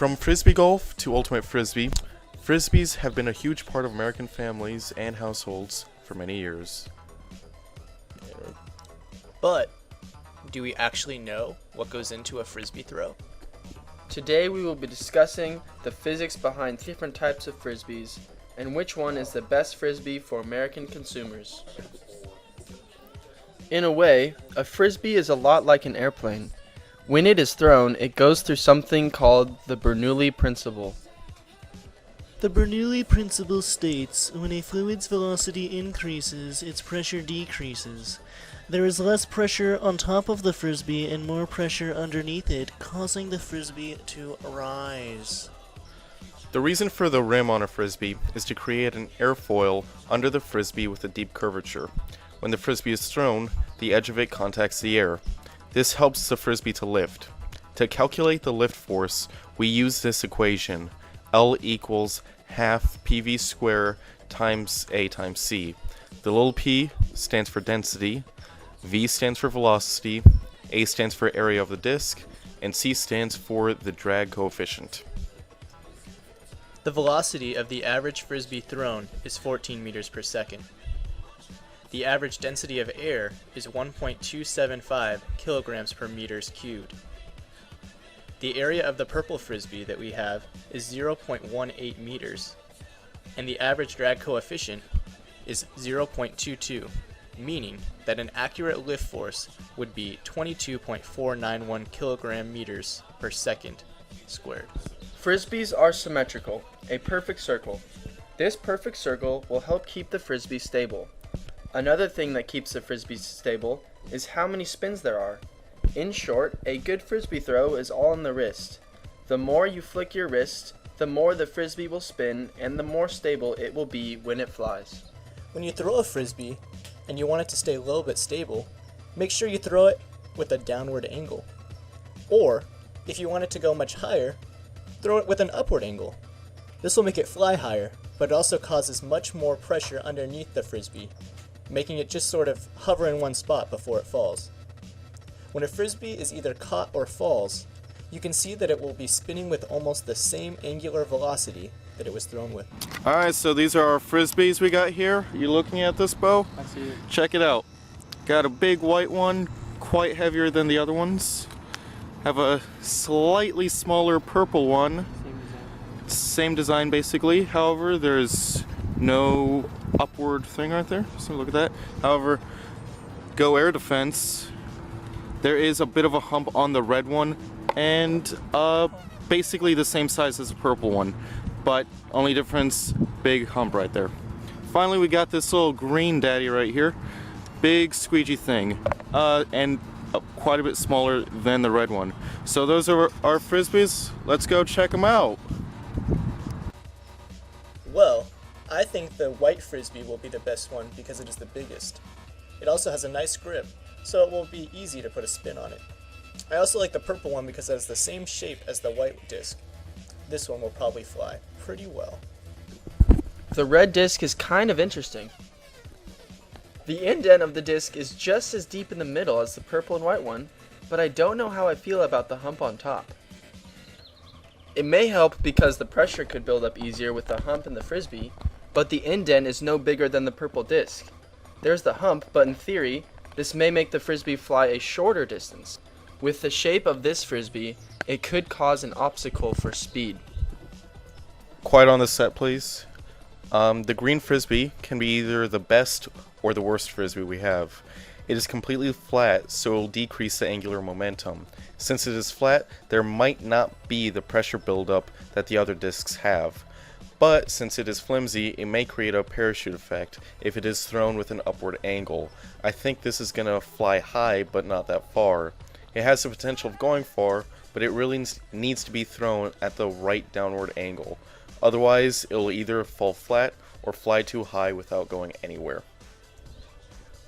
From Frisbee golf to ultimate Frisbee, Frisbees have been a huge part of American families and households for many years. But, do we actually know what goes into a Frisbee throw? Today we will be discussing the physics behind different types of Frisbees and which one is the best Frisbee for American consumers. In a way, a Frisbee is a lot like an airplane. When it is thrown, it goes through something called the Bernoulli principle. The Bernoulli principle states when a fluid's velocity increases, its pressure decreases. There is less pressure on top of the Frisbee and more pressure underneath it, causing the Frisbee to rise. The reason for the rim on a Frisbee is to create an airfoil under the Frisbee with a deep curvature. When the Frisbee is thrown, the edge of it contacts the air. This helps the Frisbee to lift. To calculate the lift force, we use this equation, L equals half PV square times A times C. The little p stands for density, V stands for velocity, A stands for area of the disc, and C stands for the drag coefficient. The velocity of the average Frisbee thrown is 14 meters per second. The average density of air is 1.275 kilograms per meters cubed. The area of the purple Frisbee that we have is 0.18 meters, and the average drag coefficient is 0.22, meaning that an accurate lift force would be 22.491 kilogram meters per second squared. Frisbees are symmetrical, a perfect circle. This perfect circle will help keep the Frisbee stable. Another thing that keeps the Frisbee stable is how many spins there are. In short, a good Frisbee throw is all in the wrist. The more you flick your wrist, the more the Frisbee will spin and the more stable it will be when it flies. When you throw a Frisbee and you want it to stay low but stable, make sure you throw it with a downward angle. Or, if you want it to go much higher, throw it with an upward angle. This will make it fly higher, but it also causes much more pressure underneath the Frisbee, making it just sort of hover in one spot before it falls. When a Frisbee is either caught or falls, you can see that it will be spinning with almost the same angular velocity that it was thrown with. Alright, so these are our Frisbees we got here. You looking at this, Bo? I see it. Check it out. Got a big white one, quite heavier than the other ones. Have a slightly smaller purple one. Same design basically. However, there's no upward thing right there. So look at that. However, go air defense. There is a bit of a hump on the red one, and basically the same size as the purple one, but only difference, big hump right there. Finally, we got this little green daddy right here. Big squeegee thing, and quite a bit smaller than the red one. So those are our Frisbees. Let's go check them out. Well, I think the white Frisbee will be the best one because it is the biggest. It also has a nice grip, so it will be easy to put a spin on it. I also like the purple one because it has the same shape as the white disc. This one will probably fly pretty well. The red disc is kind of interesting. The indent of the disc is just as deep in the middle as the purple and white one, but I don't know how I feel about the hump on top. It may help because the pressure could build up easier with the hump in the Frisbee, but the indent is no bigger than the purple disc. There's the hump, but in theory, this may make the Frisbee fly a shorter distance. With the shape of this Frisbee, it could cause an obstacle for speed. Quiet on the set, please. The green Frisbee can be either the best or the worst Frisbee we have. It is completely flat, so it will decrease the angular momentum. Since it is flat, there might not be the pressure buildup that the other discs have. But since it is flimsy, it may create a parachute effect if it is thrown with an upward angle. I think this is going to fly high, but not that far. It has the potential of going far, but it really needs to be thrown at the right downward angle. Otherwise, it will either fall flat or fly too high without going anywhere.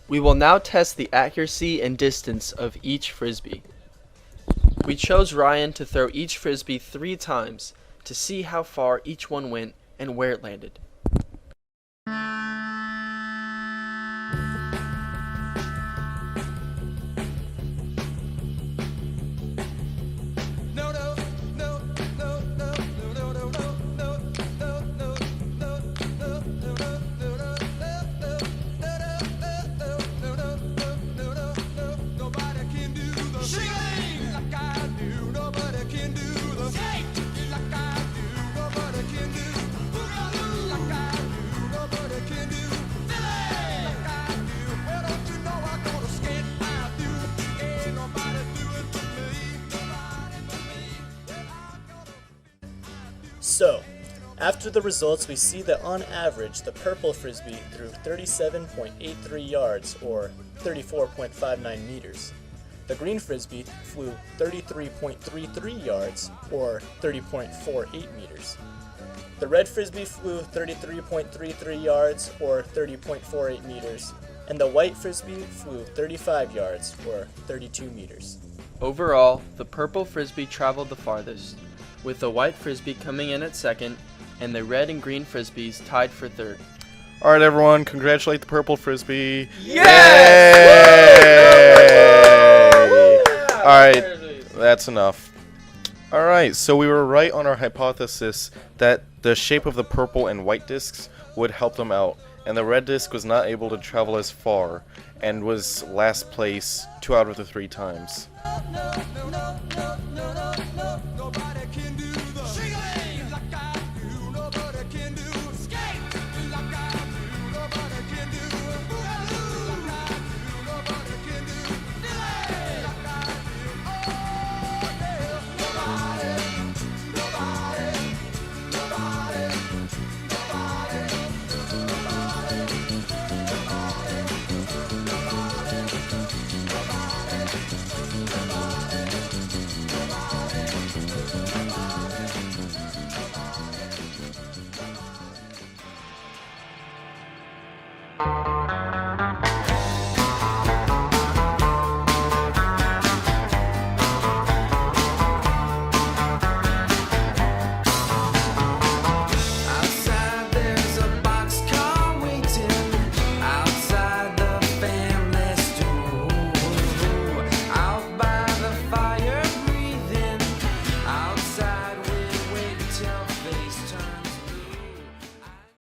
We will now test the accuracy and distance of each Frisbee. We chose Ryan to throw each Frisbee 3 times to see how far each one went and where it landed. No, no, no, no, no. So, after the results, we see that on average, the purple Frisbee threw 37.83 yards, or 34.59 meters. The green Frisbee flew 33.33 yards, or 30.48 meters. The red Frisbee flew 33.33 yards, or 30.48 meters, and the white Frisbee flew 35 yards, or 32 meters. Overall, the purple Frisbee traveled the farthest, with the white Frisbee coming in at second, and the red and green Frisbees tied for third. All right, everyone, congratulate the purple Frisbee. All right, that's enough. All right, so we were right on our hypothesis that the shape of the purple and white discs would help them out, and the red disc was not able to travel as far and was last place 2 out of the 3 times.